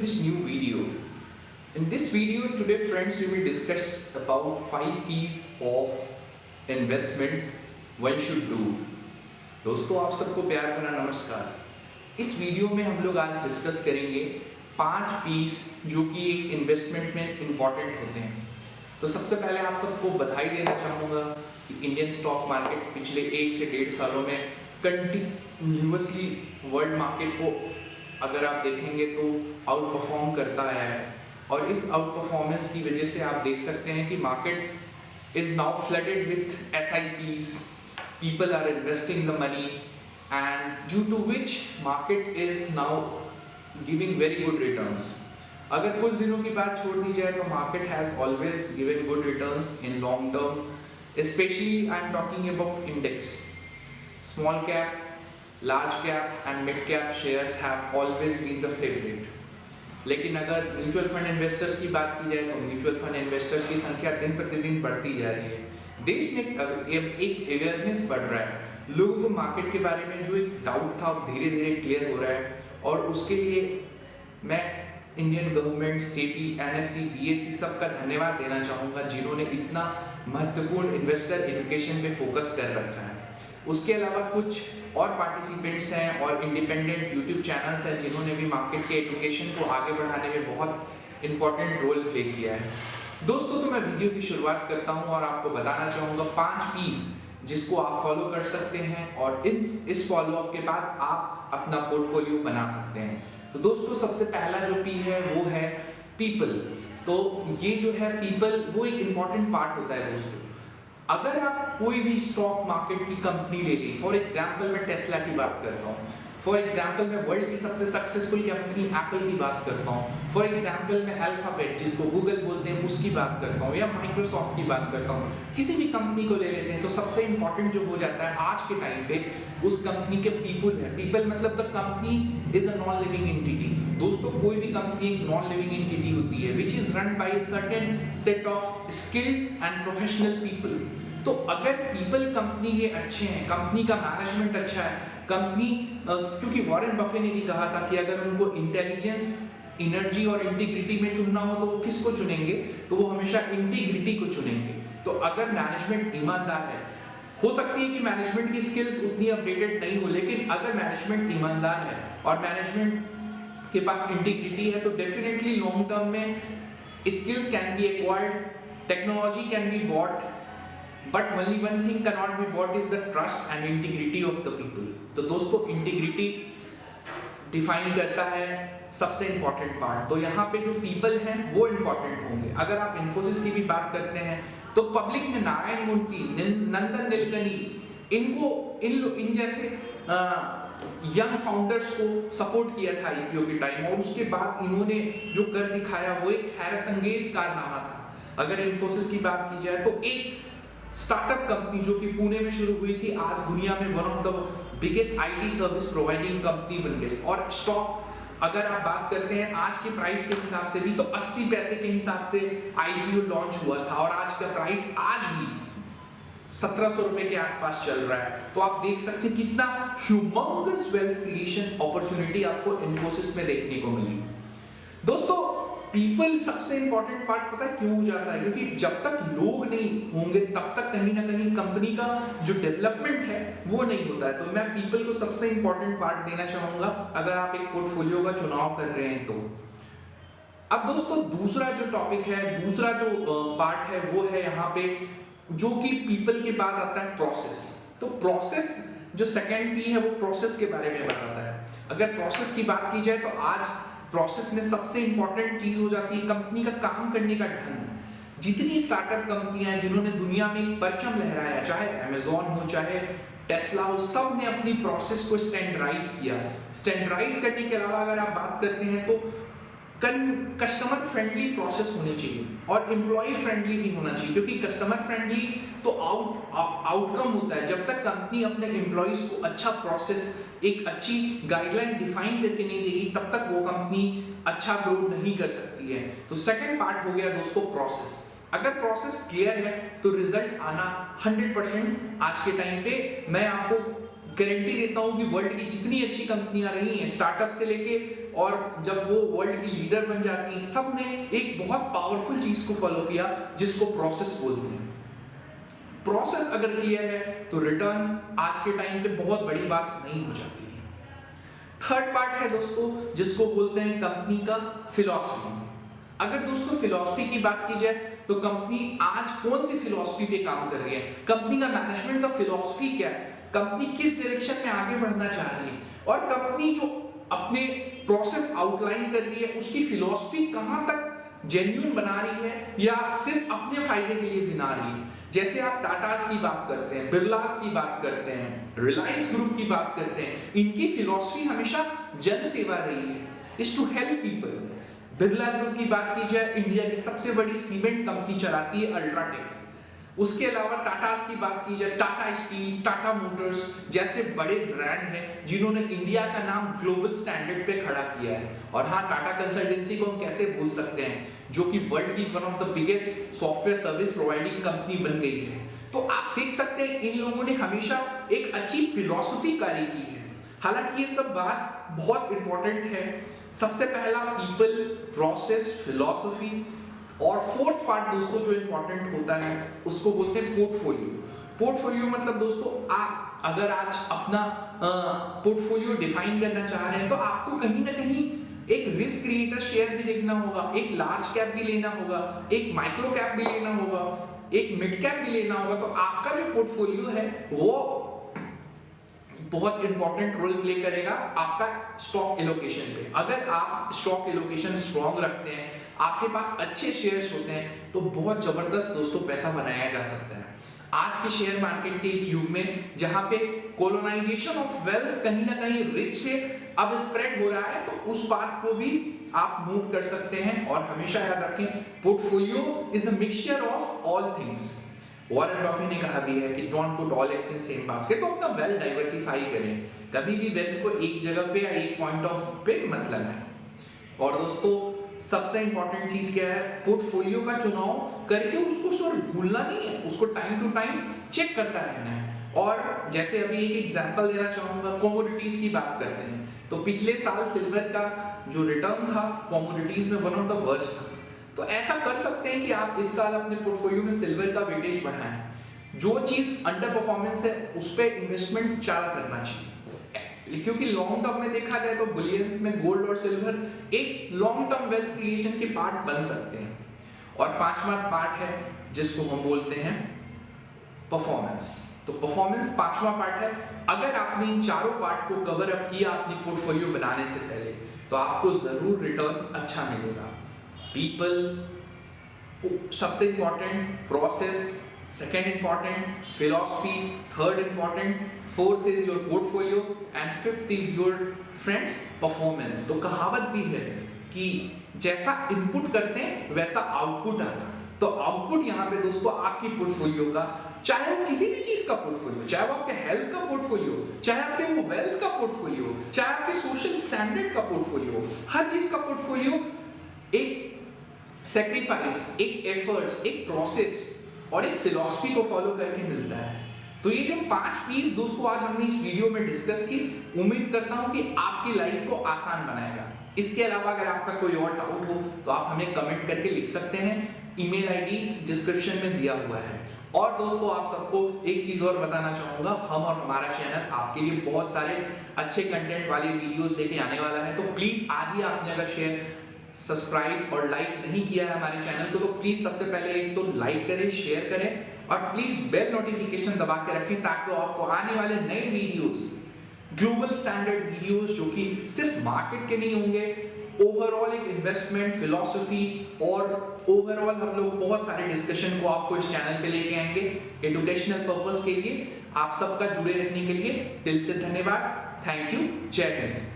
this new video. In this video today friends we will discuss about 5 P's of investment one should do. दोस्तों आप सबको प्यार भरा नमस्कार। इस वीडियो में हम लोग आज डिस्कस करेंगे 5 P's जो कि एक इन्वेस्टमेंट में इम्पॉर्टेंट होते हैं। तो सबसे पहले आप सबको बधाई देना चाहूँगा कि इंडियन स्टॉक मार्केट पिछले 1 से 1.5 सालों में कंटिन्यूअसली वर्ल्ड मार्केट को अगर आप देखेंगे तो आउट परफॉर्म करता आया है और इस आउट परफॉर्मेंस की वजह से आप देख सकते हैं कि market is now flooded with SIPs, people are investing the money and due to which market is now giving very good returns. अगर कुछ दिनों की बात छोड़ दी जाए तो market has always given good returns in long term, especially I am talking about index. Small cap, large cap and mid cap shares have always been the favorite. लेकिन अगर म्यूचुअल फंड इन्वेस्टर्स की बात की जाए तो mutual fund investors की संख्या दिन प्रतिदिन बढ़ती जा रही है। देश में एक अवेयरनेस बढ़ रहा है, लोगों को मार्केट के बारे में जो एक डाउट था धीरे धीरे क्लियर हो रहा है और उसके लिए मैं Indian government, SEBI, NSE, BSE सबका धन्यवाद देना चाहूँगा जिन्होंने इतना महत्वपूर्ण इन्वेस्टर एजुकेशन पे फोकस कर रखा है। उसके अलावा कुछ और पार्टिसिपेंट्स हैं और इंडिपेंडेंट यूट्यूब चैनल्स हैं जिन्होंने भी मार्केट के एजुकेशन को आगे बढ़ाने में बहुत इंपॉर्टेंट रोल प्ले किया है। दोस्तों तो मैं वीडियो की शुरुआत करता हूं और आपको बताना चाहूँगा 5 P's जिसको आप फॉलो कर सकते हैं और इस फॉलोअप के बाद आप अपना पोर्टफोलियो बना सकते हैं। तो दोस्तों सबसे पहला जो P है वो है पीपल। तो ये जो है पीपल वो एक इंपॉर्टेंट पार्ट होता है दोस्तों। अगर आप कोई भी स्टॉक मार्केट की कंपनी ले ली, फॉर एग्जांपल मैं टेस्ला की बात करता हूँ, फॉर एग्जांपल मैं वर्ल्ड की सबसे सक्सेसफुल कंपनी एप्पल की बात करता हूँ, फॉर एग्जांपल मैं अल्फाबेट जिसको गूगल बोलते हैं उसकी बात करता हूँ या माइक्रोसॉफ्ट की बात करता हूँ, किसी भी कंपनी को ले लेते हैं तो सबसे इंपॉर्टेंट जो हो जाता है आज के टाइम पे उस कंपनी के पीपल है। पीपल मतलब the company is a non living entity. दोस्तों कोई भी कंपनी एक नॉन लिविंग एंटिटी होती है which is run by certain set of skilled and professional people. तो अगर पीपल कंपनी के अच्छे हैं, कंपनी का मैनेजमेंट अच्छा है, कंपनी क्योंकि वॉरेन बफे ने भी कहा था कि अगर उनको इंटेलिजेंस, एनर्जी और इंटीग्रिटी में चुनना हो तो वो किसको चुनेंगे, तो वो हमेशा इंटीग्रिटी को चुनेंगे। तो अगर मैनेजमेंट ईमानदार है, हो सकती है कि मैनेजमेंट की स्किल्स उतनी अपडेटेड नहीं हो, लेकिन अगर मैनेजमेंट ईमानदार है और मैनेजमेंट के पास इंटीग्रिटी है तो डेफिनेटली लॉन्ग टर्म में skills can be acquired, technology can be bought, but only one thing cannot be bought is the trust and integrity of the people। तो दोस्तों इंटीग्रिटी डिफाइन करता है सबसे इंपॉर्टेंट पार्ट। तो यहाँ पे जो पीपल हैं वो इंपॉर्टेंट होंगे। अगर आप इन्फोसिस की भी बात करते हैं तो पब्लिक ने नारायण मूर्ति, नंदन नीलकनी, इन जैसे यंग फाउंडर्स को सपोर्ट किया था IPO के टाइम और उसके बाद इन्होंने जो कर दिखाया वो एक हैरत अंगेज कारनामा था। अगर इन्फोसिस की बात की जाए तो एक स्टार्टअप कंपनी जो कि पुणे में शुरू हुई थी आज दुनिया में one of the biggest IT service providing company बन गई और स्टॉक अगर आप बात करते हैं आज के प्राइस के हिसाब से भी तो 80 पैसे के हिसाब से IPO लॉन्च हुआ था और आज का प्राइस आज भी 1700 रुपए के आसपास चल रहा है। तो आप देख सकते हैं कितना ह्यूमंगस वेल्थ क्रिएशन अपॉर्चुनिटी आपको इन्फोसिस में देखने को मिली। दोस्तों पीपल सबसे इंपॉर्टेंट पार्ट पता है क्यों हो जाता है, क्योंकि जब तक लोग नहीं होंगे तब तक कहीं ना कहीं कंपनी का जो डेवलपमेंट है वो नहीं होता है। तो मैं पीपल को सबसे इंपॉर्टेंट पार्ट देना चाहूंगा अगर आप एक पोर्टफोलियो का चुनाव कर रहे हैं तो। अब दोस्तों दूसरा जो टॉपिक है, दूसरा जो पार्ट है वो है यहाँ पे जो कि पीपल के बाद आता है प्रोसेस। तो प्रोसेस जो सेकेंड P है वो प्रोसेस के बारे में बताता है। अगर प्रोसेस की बात की जाए तो आज प्रोसेस में सबसे इंपॉर्टेंट चीज हो जाती है कंपनी का काम करने का ढंग। जितनी स्टार्टअप कंपनियां हैं जिन्होंने दुनिया में एक परचम लहराया, चाहे अमेज़न हो चाहे टेस्ला हो, सब ने अपनी प्रोसेस को स्टैंडर्डाइज किया। स्टैंडर्डाइज करने के अलावा अगर आप बात करते हैं तो कस्टमर फ्रेंडली प्रोसेस होनी चाहिए और एम्प्लॉय फ्रेंडली भी होना चाहिए, क्योंकि कस्टमर फ्रेंडली तो आउटकम होता है। जब तक कंपनी अपने एम्प्लॉयज को अच्छा प्रोसेस, एक अच्छी गाइडलाइन डिफाइन करके नहीं देगी तब तक वो कंपनी अच्छा ग्रो नहीं कर सकती है। तो सेकंड पार्ट हो गया दोस्तों प्रोसेस। अगर प्रोसेस क्लियर है तो रिजल्ट आना 100% आज के टाइम पे मैं आपको गारंटी देता हूं कि वर्ल्ड की जितनी अच्छी कंपनियां रही हैं स्टार्टअप से लेके, और जब वो वर्ल्ड की लीडर बन जाती हैं, सब ने एक बहुत पावरफुल चीज को फॉलो किया जिसको प्रोसेस बोलते हैं। प्रोसेस अगर क्लियर है तो रिटर्न आज के टाइम पे बहुत बड़ी बात नहीं हो जाती है। थर्ड पार्ट है दोस्तों जिसको बोलते हैं कंपनी का फिलॉसफी। अगर दोस्तों फिलॉसफी की बात की जाए तो कंपनी आज कौन सी फिलॉसफी पे काम कर रही है, कंपनी का मैनेजमेंट का फिलॉसफी क्या है, कंपनी किस डायरेक्शन में आगे बढ़ना चाह रही है, और कंपनी जो अपने प्रोसेस आउटलाइन कर रही है उसकी फिलॉसफी कहां तक जेन्युइन बना रही है या सिर्फ अपने फायदे के लिए बना रही है। जैसे आप टाटास की बात करते हैं, बिरलास की बात करते हैं, रिलायंस ग्रुप की बात करते हैं, इनकी फिलॉसफी हमेशा जन सेवा रही है, is to help people. Birla group की बात की जाए, इंडिया की सबसे बड़ी सीमेंट कंपनी चलाती है अल्ट्राटेक। उसके अलावा टाटास की बात की जाए, टाटा स्टील, टाटा मोटर्स जैसे बड़े ब्रांड हैं जिन्होंने इंडिया का नाम ग्लोबल स्टैंडर्ड पे खड़ा किया है। और हाँ, टाटा कंसल्टेंसी को हम कैसे भूल सकते हैं, जो कि वर्ल्ड की one of the biggest software service providing company बन गई है। तो आप देख सकते हैं इन लोगों ने हमेशा एक अच्छी फिलॉसफी कार्य की है। हालांकि ये सब बात बहुत इंपॉर्टेंट है। सबसे पहला पीपल, प्रोसेस, फिलॉसफी, और फोर्थ पार्ट दोस्तों जो इंपॉर्टेंट होता है उसको बोलते हैं पोर्टफोलियो। पोर्टफोलियो मतलब दोस्तों आप अगर आज अपना पोर्टफोलियो डिफाइन करना चाह रहे हैं तो आपको कहीं ना कहीं एक रिस्क क्रिएटर शेयर भी देखना होगा, एक लार्ज कैप भी लेना होगा, एक माइक्रो कैप भी लेना होगा, एक मिड कैप भी लेना होगा। तो आपका जो पोर्टफोलियो है वो बहुत इंपॉर्टेंट रोल प्ले करेगा आपका स्टॉक एलोकेशन पे। अगर आप स्टॉक एलोकेशन स्ट्रॉन्ग रखते हैं, आपके पास अच्छे शेयर्स होते हैं, तो बहुत जबरदस्त दोस्तों पैसा बनाया जा सकता है। आज के शेयर मार्केट के इस युग में जहां पे कोलोनाइजेशन ऑफ वेल्थ कहीं ना कहीं रिच से अब स्प्रेड हो रहा है, तो उस बात को भी आप नोट कर सकते हैं। और हमेशा याद रखें, portfolio is a mixture of all things. Warren Buffett ने कहा भी है कि don't put all eggs in same basket. तो अपना वेल्थ डाइवर्सिफाई करें, कभी भी वेल्थ को एक जगह पे या एक पॉइंट ऑफ पे मत लगाएं। और दोस्तों सबसे इंपॉर्टेंट चीज क्या है, पोर्टफोलियो का चुनाव करके उसको सिर्फ भूलना नहीं है, उसको टाइम टू टाइम चेक करता रहना है। और जैसे अभी एक एग्जांपल देना चाहूंगा, कमोडिटीज की बात करते हैं तो पिछले साल सिल्वर का जो रिटर्न था कमोडिटीज में वन ऑफ द वर्स्ट था। तो ऐसा कर सकते हैं कि आप इस साल अपने पोर्टफोलियो में सिल्वर का वेटेज बढ़ाएं। जो चीज अंडर परफॉर्मेंस है उस पर इन्वेस्टमेंट ज्यादा करना चाहिए, क्योंकि लॉन्ग टर्म में देखा जाए तो बुलियंस में गोल्ड और सिल्वर एक लॉन्ग टर्म वेल्थ क्रिएशन के पार्ट बन सकते हैं। और पांचवा पार्ट है जिसको हम बोलते हैं परफॉर्मेंस। तो परफॉर्मेंस पांचवा पार्ट है। अगर आपने इन चारों पार्ट को कवर अप किया अपनी पोर्टफोलियो बनाने से पहले, तो आपको जरूर रिटर्न अच्छा मिलेगा। पीपल सबसे important, process second important, philosophy third important, fourth is your portfolio and fifth is your friends performance. तो कहावत भी है कि जैसा इनपुट करते हैं वैसा आउटपुट आता है। तो आउटपुट यहाँ पे दोस्तों आपकी पोर्टफोलियो का, चाहे वो किसी भी चीज का पोर्टफोलियो, चाहे वो आपके हेल्थ का पोर्टफोलियो, चाहे आपके वो वेल्थ का पोर्टफोलियो, चाहे आपके सोशल स्टैंडर्ड का पोर्टफोलियो, हर चीज का पोर्टफोलियो एक सैक्रिफाइस, एक एफर्ट्स, एक प्रोसेस और एक फिलॉसफी को फॉलो करके मिलता है। तो ये जो 5 पीस दोस्तों आज हमने इस वीडियो में डिस्कस की, उम्मीद करता हूं कि आपकी लाइफ को आसान बनाएगा। इसके अलावा अगर आपका कोई और डाउट हो तो आप हमें कमेंट करके लिख सकते हैं, ईमेल आईडी डिस्क्रिप्शन में दिया हुआ है। और दोस्तों आप सबको एक चीज और बताना चाहूंगा, हम और हमारा चैनल आपके लिए बहुत सारे अच्छे कंटेंट वाले वीडियोस लेके आने वाला है। तो प्लीज आज ही आपने अगर शेयर, सब्सक्राइब और लाइक नहीं किया है हमारे चैनल को, तो प्लीज सबसे पहले एक तो लाइक करें, शेयर करें और प्लीज बेल नोटिफिकेशन दबा के रखें ताकि आपको आने वाले नए वीडियोस, ग्लोबल स्टैंडर्ड वीडियोस जो कि सिर्फ मार्केट के नहीं होंगे, ओवरऑल एक इन्वेस्टमेंट फिलॉसफी और ओवरऑल हम लोग बहुत सारे डिस्कशन को आपको इस चैनल पे लेके आएंगे एजुकेशनल पर्पस के लिए। आप सबका जुड़े रहने के लिए दिल से धन्यवाद। Thank you. जय हिंद।